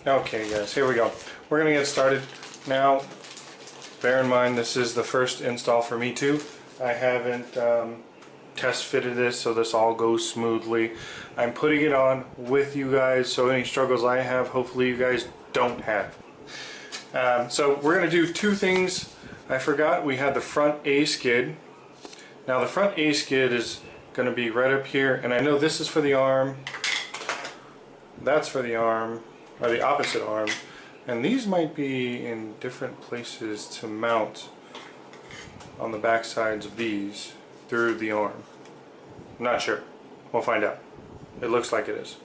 Okay guys, here we go. We're gonna get started. Now, bear in mind this is the first install for me too. I haven't test fitted this so this all goes smoothly. I'm putting it on with you guys, so any struggles I have, hopefully you guys don't have. So we're gonna do two things. I forgot we had the front A skid. Now the front A skid is gonna be right up here, and I know this is for the arm, that's for the arm, or the opposite arm, and these might be in different places to mount on the back sides of these through the arm. I'm not sure. We'll find out. It looks like it is,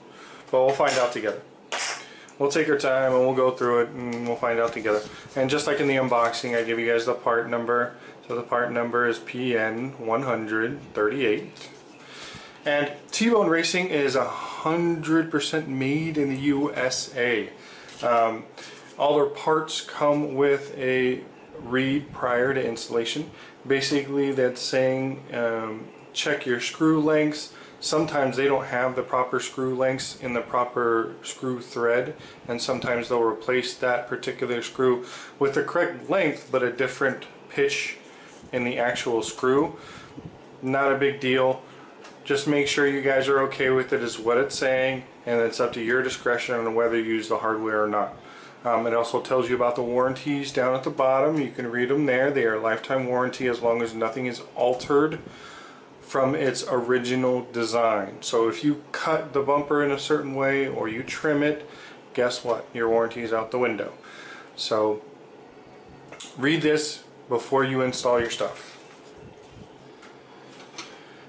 but we'll find out together. We'll take our time and we'll go through it and we'll find out together. And just like in the unboxing, I give you guys the part number. So the part number is PN138. And T-Bone Racing is 100% made in the USA. All their parts come with a read prior to installation. Basically that's saying check your screw lengths. Sometimes they don't have the proper screw lengths in the proper screw thread, and sometimes they'll replace that particular screw with the correct length but a different pitch in the actual screw. Not a big deal. Just make sure you guys are okay with it is what it's saying, and it's up to your discretion on whether you use the hardware or not. It also tells you about the warranties down at the bottom. You can read them there. They are lifetime warranty as long as nothing is altered from its original design. So if you cut the bumper in a certain way or you trim it, guess what? Your warranty is out the window. So read this before you install your stuff.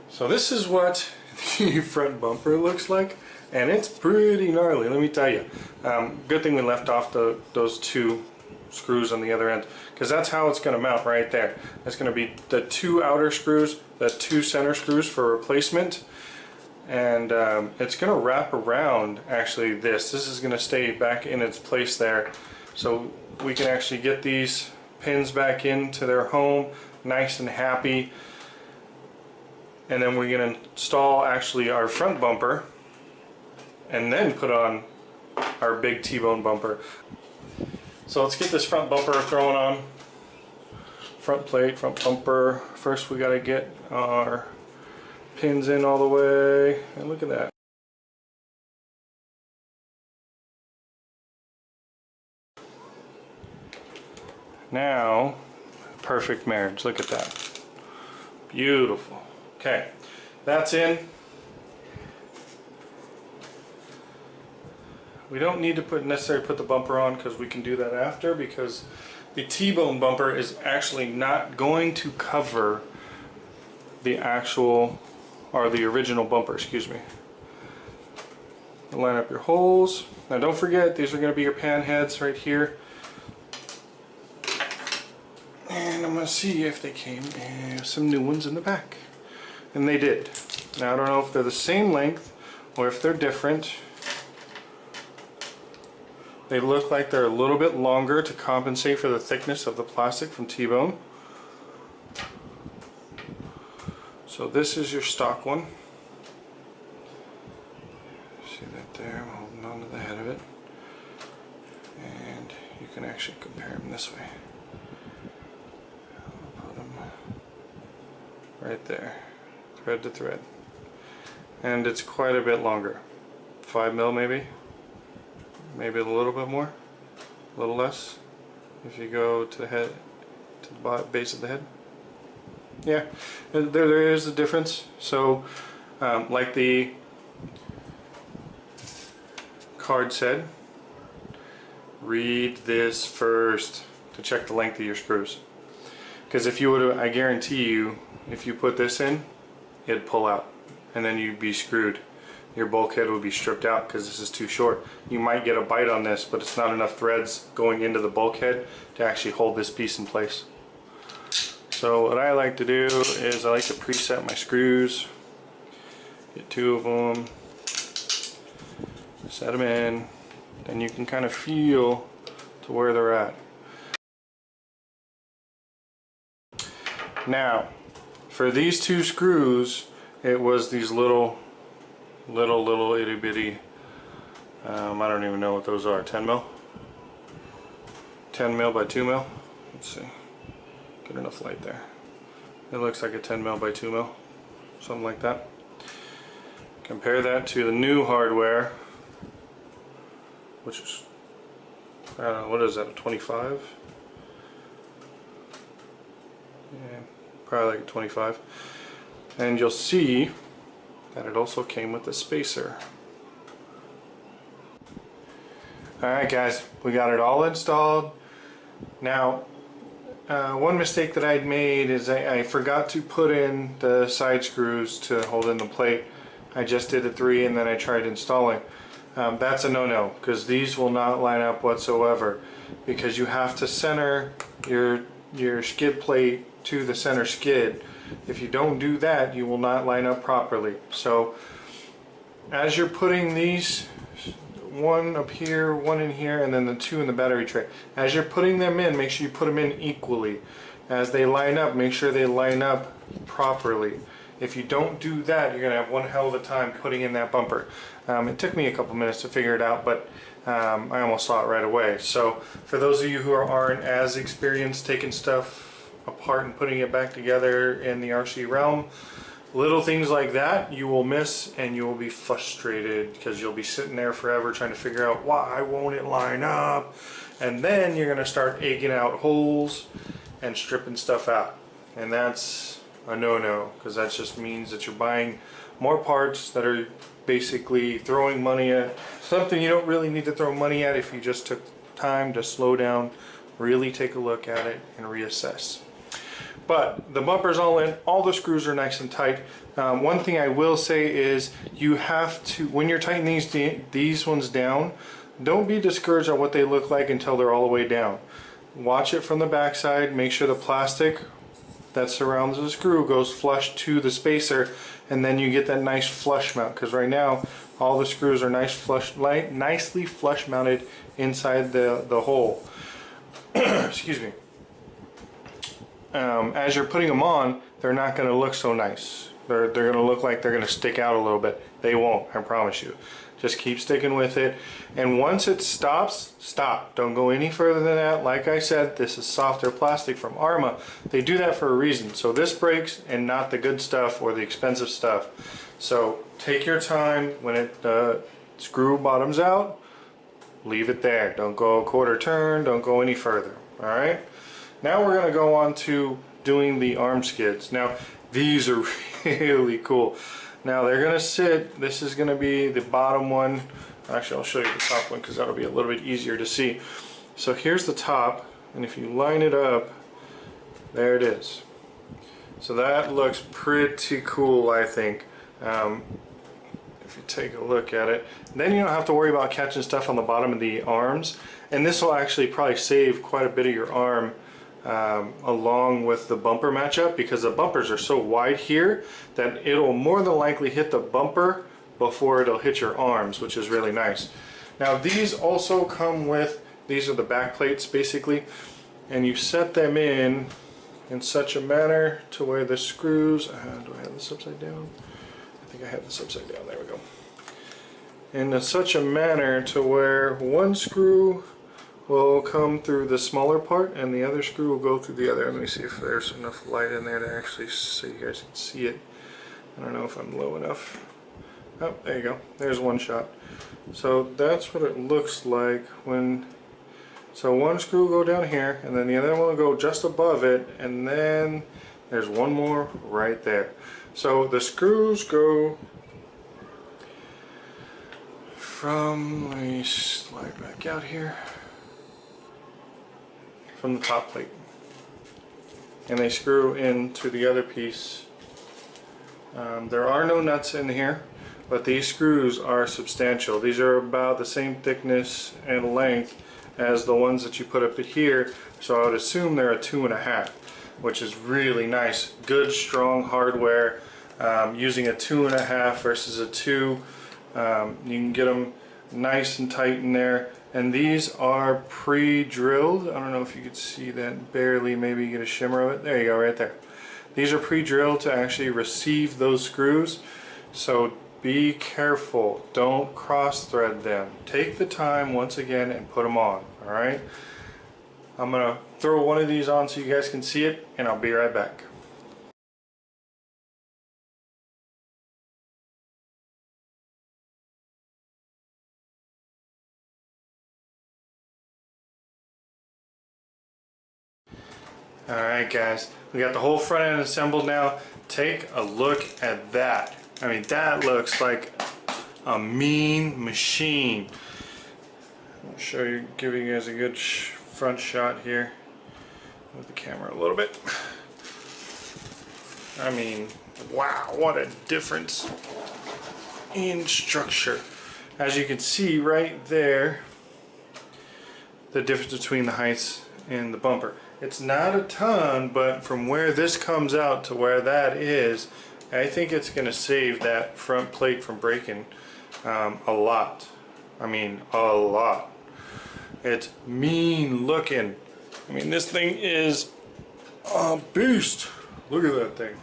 So this is what the front bumper looks like, and it's pretty gnarly, let me tell you. Good thing we left off those two screws on the other end, because that's how it's going to mount right there. It's going to be the two outer screws, the two center screws for replacement, and it's going to wrap around actually this. This is going to stay back in its place there, so we can actually get these pins back into their home nice and happy. And then we're going to install actually our front bumper and then put on our big T-bone bumper. So let's get this front bumper thrown on. Front plate, front bumper. First we got to get our pins in all the way, and look at that. Now, perfect marriage, look at that. Beautiful. Okay, that's in. We don't need to necessarily put the bumper on because we can do that after, because the T-bone bumper is actually not going to cover the actual, or the original bumper, excuse me. Line up your holes. Now don't forget, these are going to be your pan heads right here. And I'm going to see if they came with some new ones in the back. And they did. Now I don't know if they're the same length or if they're different. They look like they're a little bit longer to compensate for the thickness of the plastic from T-bone. So this is your stock one. See that there? I'm holding on to the head of it. And you can actually compare them this way. I'll put them right there. Thread to thread, and it's quite a bit longer. 5 mil maybe a little bit more, a little less if you go to the head, to the base of the head. Yeah, there is a difference. So like the card said, read this first to check the length of your screws, because if you would, I guarantee you, if you put this in, it'd pull out and then you'd be screwed. Your bulkhead would be stripped out because this is too short. You might get a bite on this, but it's not enough threads going into the bulkhead to actually hold this piece in place. So what I like to do is I like to preset my screws, get 2 of them, set them in, and you can kind of feel to where they're at. Now for these 2 screws, it was these little itty bitty I don't even know what those are. 10 mil? 10 mil by 2 mil? Let's see. Get enough light there. It looks like a 10 mil by 2 mil. Something like that. Compare that to the new hardware, which is, I don't know, what is that, a 25? Yeah, probably like a 25. And you'll see that it also came with a spacer. Alright guys, we got it all installed. Now, one mistake that I'd made is I forgot to put in the side screws to hold in the plate. I just did the 3 and then I tried installing. That's a no-no, because these will not line up whatsoever, because you have to center your skid plate to the center skid. If you don't do that, you will not line up properly. So as you're putting these, one up here, one in here, and then the 2 in the battery tray, as you're putting them in, make sure you put them in equally. As they line up, make sure they line up properly. If you don't do that, you're going to have one hell of a time putting in that bumper. It took me a couple minutes to figure it out, but I almost saw it right away. So for those of you who aren't as experienced taking stuff apart and putting it back together in the RC realm, little things like that you will miss, and you will be frustrated because you'll be sitting there forever trying to figure out why won't it line up, and then you're going to start egging out holes and stripping stuff out, and that's a no-no, because that just means that you're buying more parts that are basically throwing money at something you don't really need to throw money at if you just took time to slow down, really take a look at it, and reassess. But the bumper's all in, all the screws are nice and tight. One thing I will say is you have to, when you're tightening these ones down, don't be discouraged at what they look like until they're all the way down. Watch it from the back side, make sure the plastic that surrounds the screw goes flush to the spacer, and then you get that nice flush mount, because right now all the screws are nicely flush mounted inside the hole. Excuse me. As you're putting them on, they're not going to look so nice. They're going to look like they're going to stick out a little bit. They won't, I promise you. Just keep sticking with it, and once it stops, stop. Don't go any further than that. Like I said, this is softer plastic from Arma. They do that for a reason. So this breaks, and not the good stuff or the expensive stuff. So take your time. When the screw bottoms out, leave it there. Don't go a quarter turn. Don't go any further. All right. Now we're going to go on to doing the arm skids. Now these are really cool. Now they're going to sit, this is going to be the bottom one. Actually, I'll show you the top one because that'll be a little bit easier to see. So here's the top, and if you line it up, there it is. So that looks pretty cool, I think. If you take a look at it, then you don't have to worry about catching stuff on the bottom of the arms, and this will actually probably save quite a bit of your arm along with the bumper matchup, because the bumpers are so wide here that it'll more than likely hit the bumper before it'll hit your arms, which is really nice. Now these also come with, these are the back plates basically, and you set them in such a manner to where the screws, do I have this upside down? I think I have this upside down, there we go. In such a manner to where one screw will come through the smaller part and the other screw will go through the other. Let me see if there's enough light in there to actually so you guys can see it. I don't know if I'm low enough. Oh, there you go. There's one shot. So that's what it looks like when, so one screw will go down here, and then the other one will go just above it, and then there's one more right there. So the screws go from, let me slide back out here, from the top plate, and they screw into the other piece. There are no nuts in here, but these screws are substantial. These are about the same thickness and length as the ones that you put up here, so I would assume they're a 2.5, which is really nice. Good strong hardware. Using a 2.5 versus a 2, you can get them nice and tight in there. And these are pre-drilled. I don't know if you could see that barely, maybe you get a shimmer of it. There you go, right there. These are pre-drilled to actually receive those screws. So be careful. Don't cross thread them. Take the time once again and put them on. Alright? I'm going to throw one of these on so you guys can see it, and I'll be right back. Alright guys, we got the whole front end assembled now. Take a look at that. I mean, that looks like a mean machine. I'll show you, give you guys a good front shot here. Move the camera a little bit. I mean, wow, what a difference in structure. As you can see right there, the difference between the heights and the bumper. It's not a ton, but from where this comes out to where that is, I think it's going to save that front plate from breaking a lot. I mean, a lot. It's mean looking. I mean, this thing is a beast. Look at that thing.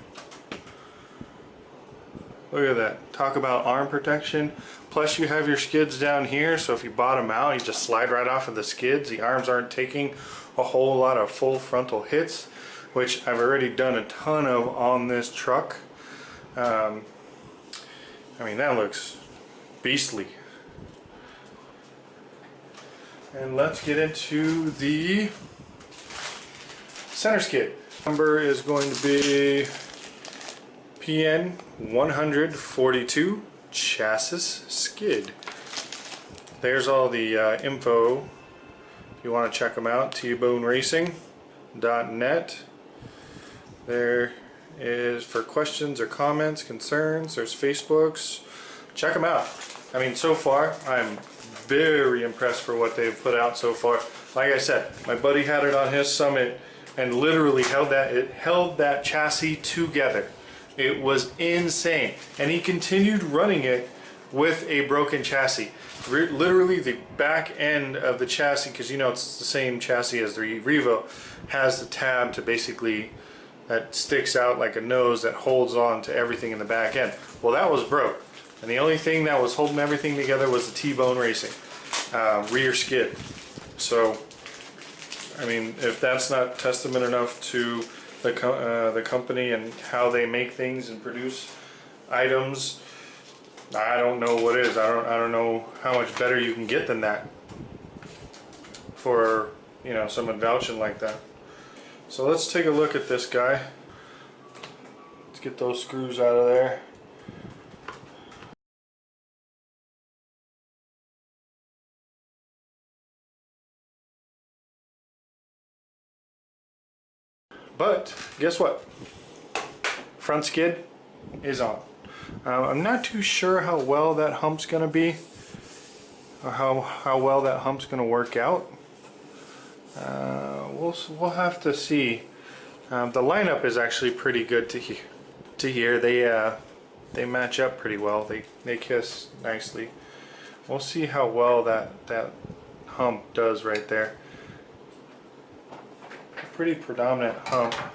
Look at that. Talk about arm protection. Plus you have your skids down here, so if you bottom out, you just slide right off of the skids. The arms aren't taking a whole lot of full frontal hits, which I've already done a ton of on this truck. I mean, that looks beastly. And let's get into the center skid. Number is going to be PN 142 chassis skid. There's all the info if you want to check them out. tboneracing.net. There is for questions or comments, concerns. There's Facebooks. Check them out. I mean, so far I'm very impressed for what they've put out so far. Like I said, my buddy had it on his Summit and literally held that chassis together. It was insane, and he continued running it with a broken chassis. Literally the back end of the chassis, because you know it's the same chassis as the Revo, has the tab to basically that sticks out like a nose that holds on to everything in the back end. Well, that was broke, and the only thing that was holding everything together was the T-Bone Racing rear skid. So I mean, if that's not testament enough to the company and how they make things and produce items, I don't know what is. I don't know how much better you can get than that for, you know, someone vouching like that. So let's take a look at this guy. Let's get those screws out of there. But guess what? Front skid is on. I'm not too sure how well that hump's gonna be, or how well that hump's gonna work out. We'll have to see. The lineup is actually pretty good to hear. They match up pretty well. They kiss nicely. We'll see how well that hump does right there. Pretty predominant hump. I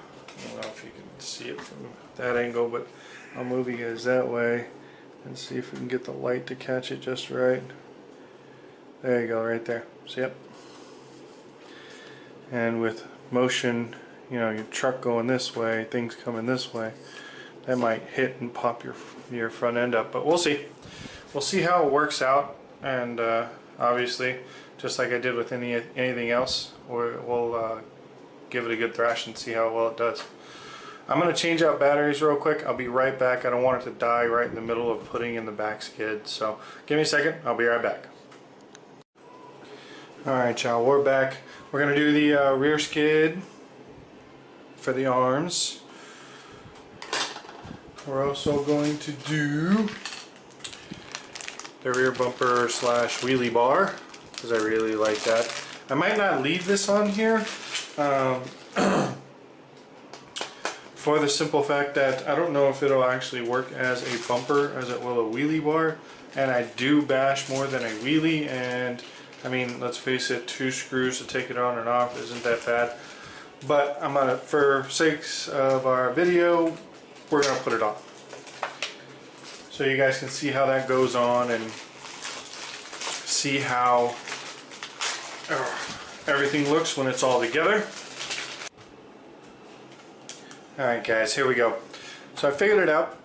don't know if you can see it from that angle, but I'll move you guys that way and see if we can get the light to catch it just right. There you go, right there. See it? And with motion, you know, your truck going this way, things coming this way, that might hit and pop your front end up. But we'll see. We'll see how it works out, and obviously, just like I did with anything else, we'll give it a good thrash and see how well it does. I'm going to change out batteries real quick. I'll be right back. I don't want it to die right in the middle of putting in the back skid. So give me a second. I'll be right back. Alright y'all, we're back. We're going to do the rear skid for the arms. We're also going to do the rear bumper slash wheelie bar, because I really like that. I might not leave this on here for the simple fact that I don't know if it'll actually work as a bumper as it will a wheelie bar, and I do bash more than a wheelie, and I mean, let's face it, 2 screws to take it on and off isn't that bad. But I'm gonna, for sakes of our video, we're gonna put it on. so you guys can see how that goes on and see how everything looks when it's all together. Alright guys, here we go. So I figured it out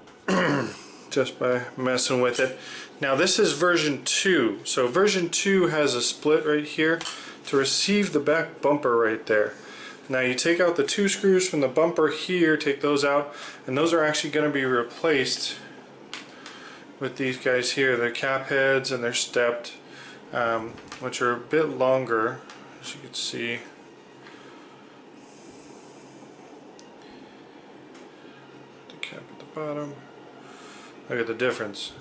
just by messing with it. Now this is version 2. So version 2 has a split right here to receive the back bumper right there. Now you take out the 2 screws from the bumper here, take those out, and those are actually going to be replaced with these guys here. They're cap heads and they're stepped, which are a bit longer, as you can see. The cap at the bottom. Look at the difference.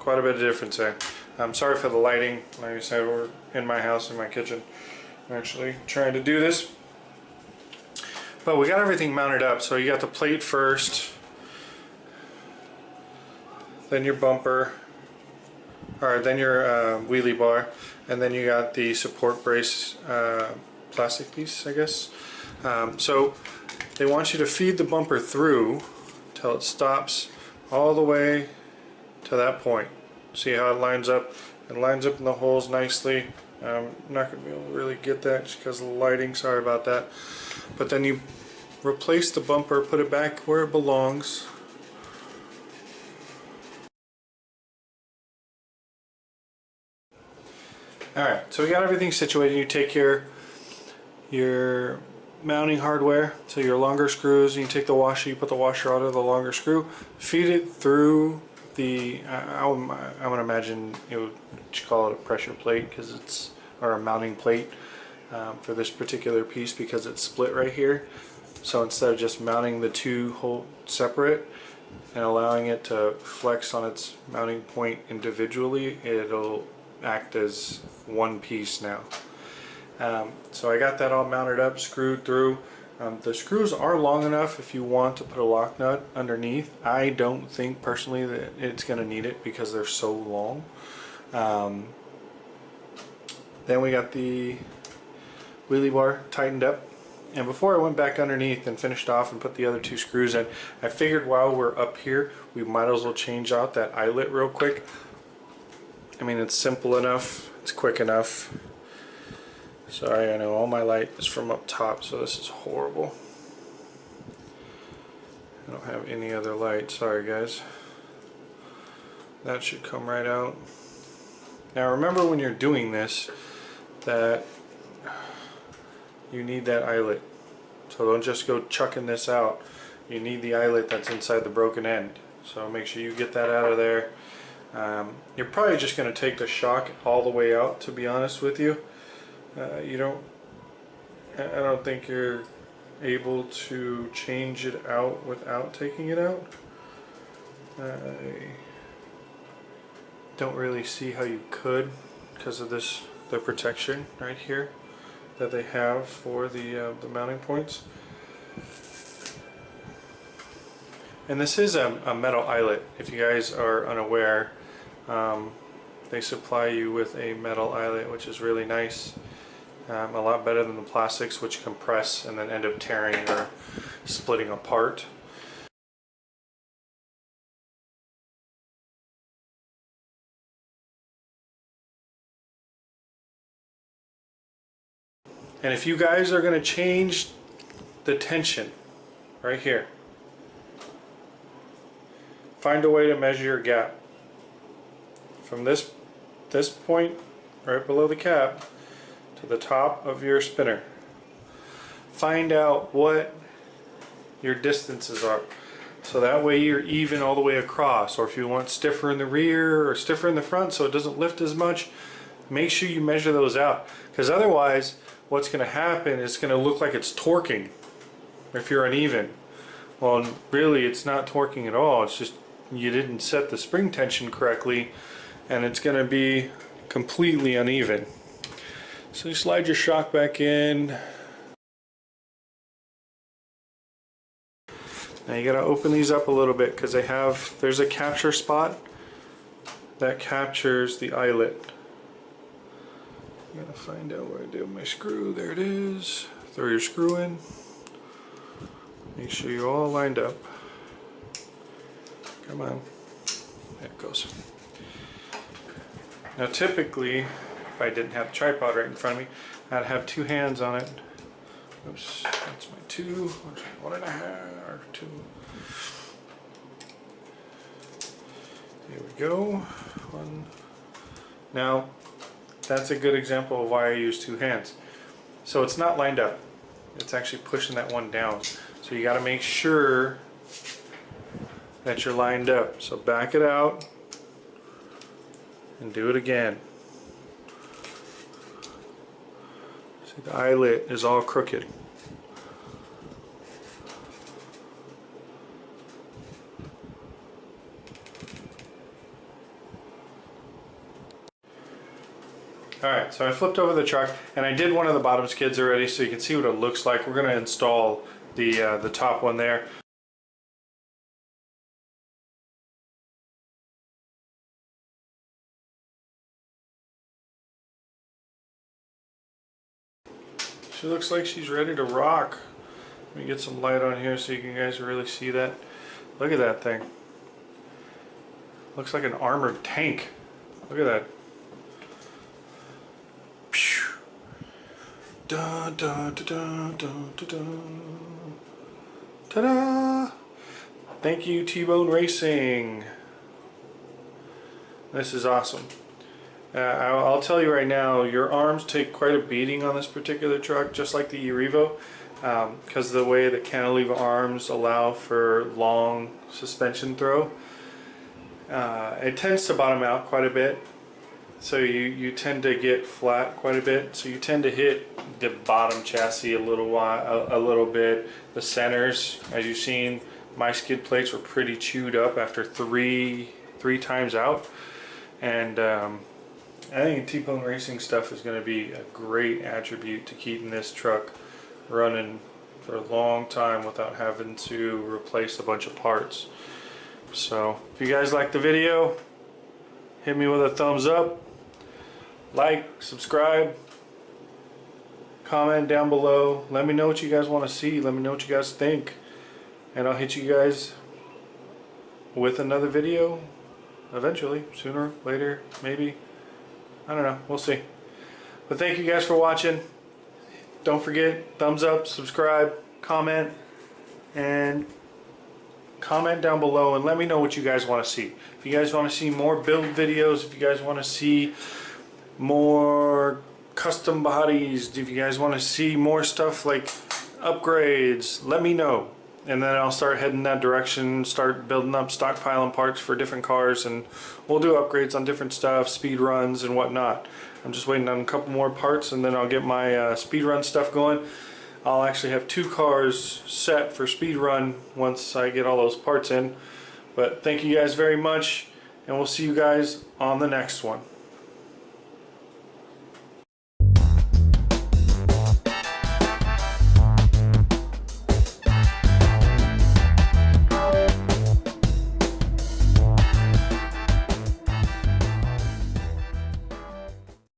Quite a bit of difference there. I'm sorry for the lighting. Like I said, we're in my house, in my kitchen. I'm actually trying to do this. But we got everything mounted up. So you got the plate first, then your bumper, or then your wheelie bar, and then you got the support brace plastic piece, I guess. So they want you to feed the bumper through till it stops all the way to that point. See how it lines up? It lines up in the holes nicely. I'm not going to be able to really get that just because of the lighting, sorry about that. But then you replace the bumper, put it back where it belongs. Alright, so we got everything situated. You take your mounting hardware, so your longer screws, and you take the washer, you put the washer out of the longer screw, feed it through the, I'm going to imagine you call it a pressure plate, because it's, or a mounting plate for this particular piece, because it's split right here. So instead of just mounting the 2 whole separate and allowing it to flex on its mounting point individually, it'll act as one piece now. So I got that all mounted up, screwed through. The screws are long enough if you want to put a lock nut underneath. I don't think personally that it's going to need it because they're so long. Then we got the wheelie bar tightened up. And before I went back underneath and finished off and put the other 2 screws in, I figured while we're up here we might as well change out that eyelet real quick. I mean, it's simple enough, it's quick enough. Sorry, I know all my light is from up top, so this is horrible. I don't have any other light, sorry guys. That should come right out. Now remember when you're doing this that you need that eyelet. So don't just go chucking this out. You need the eyelet that's inside the broken end. So make sure you get that out of there. You're probably just going to take the shock all the way out, to be honest with you. I don't think you're able to change it out without taking it out. I don't really see how you could because of this, the protection right here that they have for the mounting points. And this is a metal eyelet. If you guys are unaware, they supply you with a metal eyelet, which is really nice. A lot better than the plastics, which compress and then end up tearing or splitting apart. And if you guys are going to change the tension right here, find a way to measure your gap from this point right below the cap to the top of your spinner. Find out what your distances are, so that way you're even all the way across. Or if you want stiffer in the rear or stiffer in the front so it doesn't lift as much, make sure you measure those out, because otherwise what's going to happen is it's going to look like it's torquing if you're uneven. Well, really it's not torquing at all, it's just you didn't set the spring tension correctly and it's going to be completely uneven. So you slide your shock back in. Now you got to open these up a little bit because there's a capture spot that captures the eyelet. I'm going to find out where I did my screw. There it is. Throw your screw in. Make sure you're all lined up. Come on. There it goes. Now typically, if I didn't have the tripod right in front of me, I'd have two hands on it. Oops, that's my 2, 1.5, or 2. Here we go. 1. Now, that's a good example of why I use 2 hands. So it's not lined up. It's actually pushing that one down. So you got to make sure that you're lined up. So back it out and do it again. See, the eyelet is all crooked. Alright, so I flipped over the truck and I did one of the bottom skids already so you can see what it looks like. We're going to install the top one there. She looks like she's ready to rock. Let me get some light on here so you guys really see that. Look at that thing. Looks like an armored tank. Look at that. Da da da da da da da. Ta-da! Thank you, T-Bone Racing. This is awesome. I'll tell you right now, your arms take quite a beating on this particular truck, just like the Revo, because of the way that cantilever arms allow for long suspension throw. It tends to bottom out quite a bit, so you tend to get flat quite a bit. So you tend to hit the bottom chassis a little bit. The centers, as you've seen, my skid plates were pretty chewed up after three times out, and I think T-Bone Racing stuff is going to be a great attribute to keeping this truck running for a long time without having to replace a bunch of parts. So if you guys like the video, hit me with a thumbs up, like, subscribe, comment down below. Let me know what you guys want to see. Let me know what you guys think, and I'll hit you guys with another video eventually, sooner, later, maybe. I don't know, we'll see. But thank you guys for watching. Don't forget, thumbs up, subscribe, comment, and comment down below and let me know what you guys want to see. If you guys want to see more build videos, if you guys want to see more custom bodies, if you guys want to see more stuff like upgrades, let me know. And then I'll start heading that direction, start building up, stockpiling parts for different cars, and we'll do upgrades on different stuff, speed runs and whatnot. I'm just waiting on a couple more parts and then I'll get my speed run stuff going. I'll actually have 2 cars set for speed run once I get all those parts in. But thank you guys very much, and we'll see you guys on the next one.